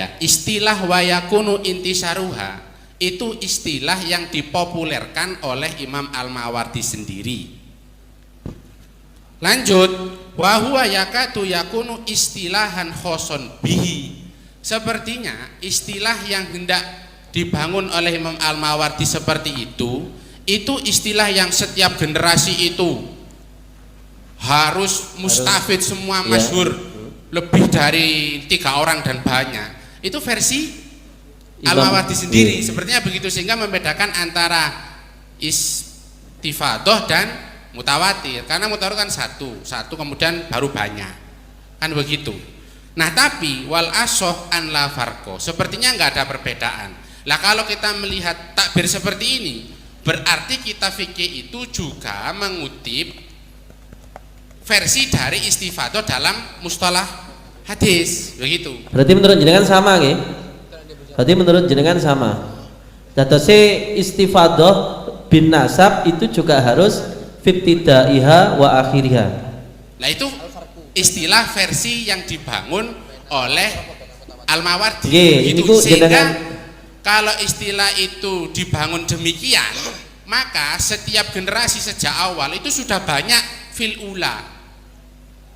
ya, istilah wayakunu intisaruha itu istilah yang dipopulerkan oleh Imam Al-Mawardi sendiri. Lanjut, wa huwa yakatu yakunu istilahan khoson bihi. Sepertinya istilah yang hendak dibangun oleh Imam Al-Mawardi seperti itu istilah yang setiap generasi itu harus mustafid semua masyhur, lebih dari 3 orang dan banyak. Itu versi Al-Mawardi sendiri, sepertinya begitu, sehingga membedakan antara istifadoh dan mutawatir. Karena mutawatir kan satu kemudian baru banyak, kan begitu. Nah tapi wal asoh an la farko, sepertinya nggak ada perbedaan. Lah kalau kita melihat takbir seperti ini, berarti kita fikih itu juga mengutip versi dari istifadoh dalam mustalah hadis, begitu. Berarti menurut jenengan sama nggih? Berarti menurut jenengan sama. Datose istifadoh bin nasab itu juga harus fibtidaiha wa akhiriha. Nah itu istilah versi yang dibangun oleh Al-Mawardi. Gitu. Sehingga kalau istilah itu dibangun demikian, maka setiap generasi sejak awal itu sudah banyak fil ula,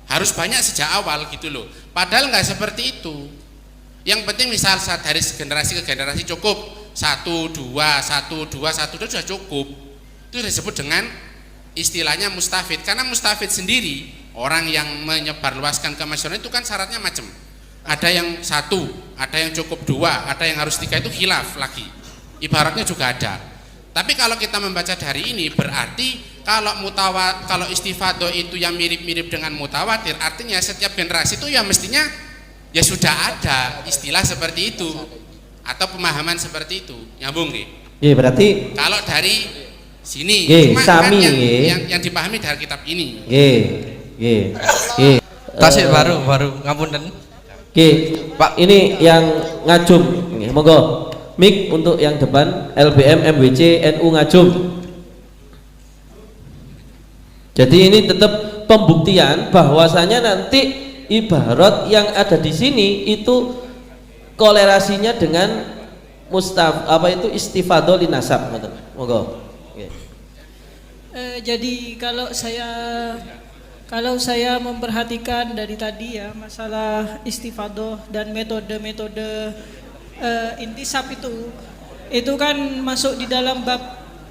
harus banyak sejak awal gitu loh. Padahal nggak seperti itu. Yang penting misal dari generasi ke generasi cukup 1, 2 sudah cukup. Itu disebut dengan istilahnya mustafid. Karena mustafid sendiri, orang yang menyebarluaskan kemasyhuran itu kan syaratnya macam. Ada yang 1, ada yang cukup 2, ada yang harus 3, itu khilaf lagi. Ibaratnya juga ada. Tapi kalau kita membaca dari ini, berarti kalau istifadoh itu yang mirip-mirip dengan mutawatir, artinya setiap generasi itu ya mestinya ya sudah ada istilah seperti itu atau pemahaman seperti itu. Nyambung nggih? Iya, berarti kalau dari sini cuma sami, kan yang dipahami dari kitab ini. Tasik baru ngapunten. Pak, ini yang ngajum. Monggo mic untuk yang depan, LBM MWC NU ngajum. Jadi ini tetap pembuktian bahwasanya nanti ibarat yang ada di sini itu kolerasinya dengan istifadoh linasab. Monggo. Jadi kalau saya memperhatikan dari tadi ya masalah istifadoh dan metode-metode intisab itu kan masuk di dalam bab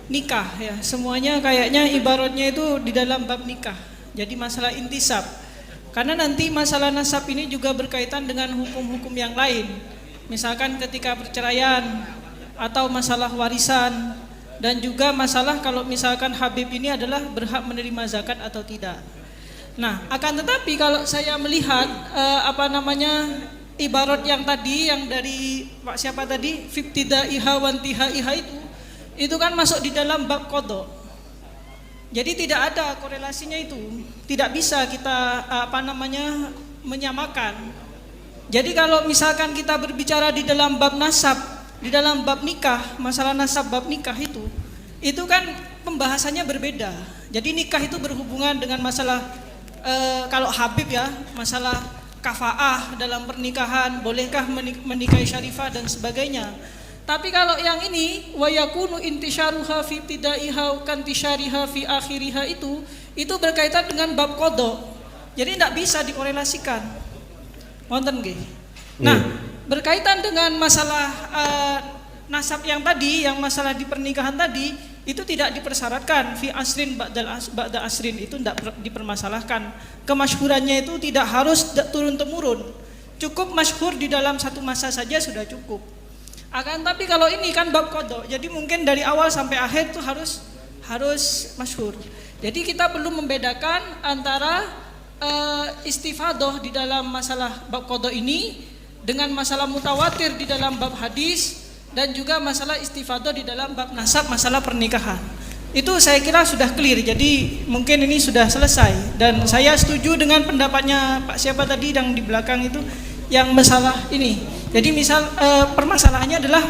nikah ya, semuanya kayaknya ibaratnya itu di dalam bab nikah. Jadi masalah intisab. Karena nanti masalah nasab ini juga berkaitan dengan hukum-hukum yang lain. Misalkan ketika perceraian atau masalah warisan, dan juga masalah kalau misalkan Habib ini adalah berhak menerima zakat atau tidak. Nah, akan tetapi kalau saya melihat ibarat yang tadi yang dari Pak siapa tadi fibtidaiha wa intihaiha itu kan masuk di dalam bab qadha. Jadi tidak ada korelasinya itu, tidak bisa kita menyamakan. Jadi kalau misalkan kita berbicara di dalam bab nasab, di dalam bab nikah, masalah nasab bab nikah itu kan pembahasannya berbeda. Jadi nikah itu berhubungan dengan masalah kalau Habib ya, masalah kafaah dalam pernikahan, bolehkah menikahi syarifah dan sebagainya. Tapi kalau yang ini wayakunu intisyaruha fi ibtidaiha kantisyariha fi akhiriha itu berkaitan dengan bab qadha. Jadi tidak bisa dikorelasikan. Wonten nggih. Nah, berkaitan dengan masalah nasab yang tadi, yang masalah di pernikahan tadi, itu tidak dipersyaratkan fi asrin ba'da asrin, itu tidak dipermasalahkan. Kemasyhurannya itu tidak harus turun temurun. Cukup masyhur di dalam satu masa saja sudah cukup. Akan tapi kalau ini kan bab qadha, jadi mungkin dari awal sampai akhir itu harus masyhur. Jadi kita perlu membedakan antara istifadoh di dalam masalah bab qadha ini dengan masalah mutawatir di dalam bab hadis, dan juga masalah istifadoh di dalam bab nasab, masalah pernikahan. Itu saya kira sudah clear. Jadi mungkin ini sudah selesai, dan saya setuju dengan pendapatnya Pak siapa tadi yang di belakang itu yang masalah ini. Jadi misal permasalahannya adalah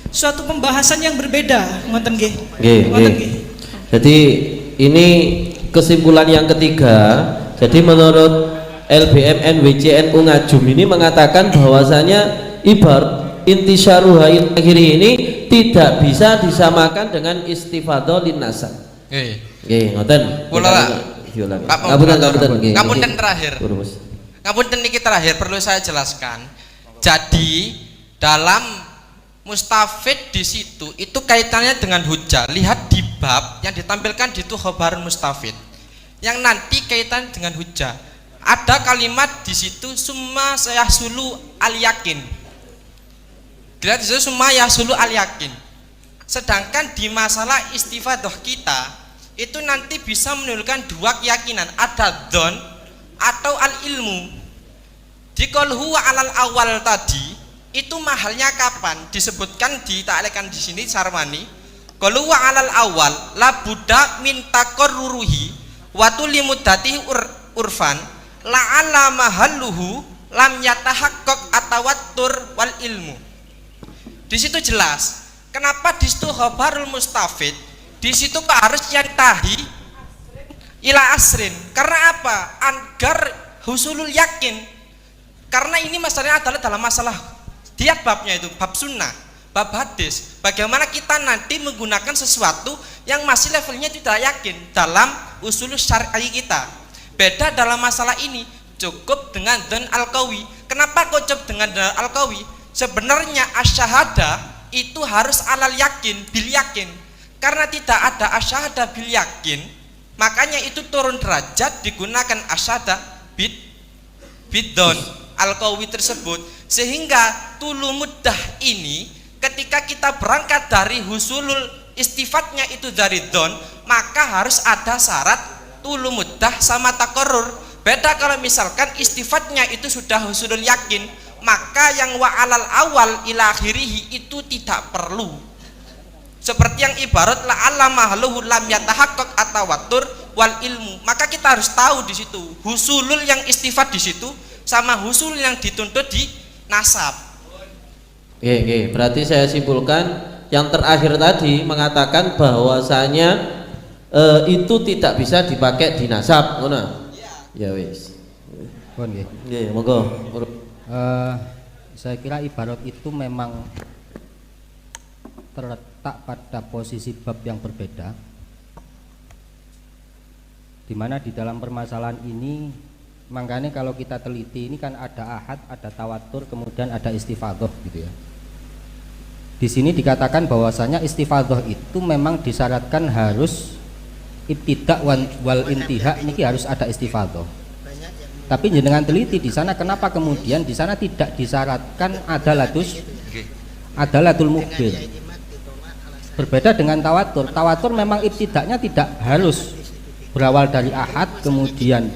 suatu pembahasan yang berbeda, ngoten nggih. Jadi ini kesimpulan yang ketiga. Jadi menurut LBM NWC NU ngajum ini mengatakan bahwasanya ibarat intisyaruha ila akhirih ini tidak bisa disamakan dengan istifadhah lin nasab. Nggih, ngoten. Kula ngapunten terakhir. Ngapunten niki terakhir perlu saya jelaskan. Jadi dalam mustafid di situ itu kaitannya dengan hujjah. Lihat di bab yang ditampilkan di itu khobarun mustafid. Yang nanti kaitan dengan hujjah. Ada kalimat di situ summa yahsulu al yakin. Dilihat di situ summa yahsulu al yakin. Sedangkan di masalah istifadhah kita itu nanti bisa menimbulkan dua keyakinan, ada dzon atau al ilmu. Jika huwa alal awal tadi itu mahalnya kapan? Disebutkan ditaalekan di sini Sarwani. Kalau huwa alal awal la buddha min taqarruruhi wa tulimuddati urfan la ala mahalluhu lam yatahaqqaq atawattur wal ilmu. Di situ jelas. Kenapa di situ khabarul mustafid? Di situ kok harus yantahi ila asrin. Karena apa? Agar husulul yakin. Karena ini masalahnya adalah dalam masalah lihat babnya itu, bab sunnah, bab hadis. Bagaimana kita nanti menggunakan sesuatu yang masih levelnya tidak yakin dalam usul syar'i kita. Beda dalam masalah ini, cukup dengan dzan al-qawi. Kenapa kok cukup dengan dzan al-qawi? Sebenarnya asyhadah itu harus alal yakin, bil yakin. Karena tidak ada asyhadah bil yakin, makanya itu turun derajat digunakan asyhadah bidon al-qawi tersebut. Sehingga tulu muddah ini ketika kita berangkat dari husulul istifatnya itu dari don, maka harus ada syarat tulu muddah sama takorur. Beda kalau misalkan istifatnya itu sudah husulul yakin, maka yang wa alal awal ila akhirih itu tidak perlu. Seperti yang ibarat la alama haluhu lam yatahaqqaq atawatur wal ilmu. Maka kita harus tahu di situ husulul yang istifat di situ sama husul yang dituntut di nasab. Oke, berarti saya simpulkan yang terakhir tadi mengatakan bahwasanya itu tidak bisa dipakai di nasab, ngono. Ya wis. Pun nggih. Nggih, monggo. Saya kira ibarat itu memang terletak pada posisi bab yang berbeda, di mana di dalam permasalahan ini makanya kalau kita teliti ini kan ada ahad, ada tawatur, kemudian ada istifadhah gitu ya. Di sini dikatakan bahwasanya istifadhah itu memang disyaratkan harus ibtida wal intiha, ini harus ada istifadhah. Tapi jenengan teliti di sana, kenapa kemudian di sana tidak disyaratkan adalatul mukbil? Berbeda dengan tawatur. Tawatur memang ibtidaknya tidak harus berawal dari ahad, kemudian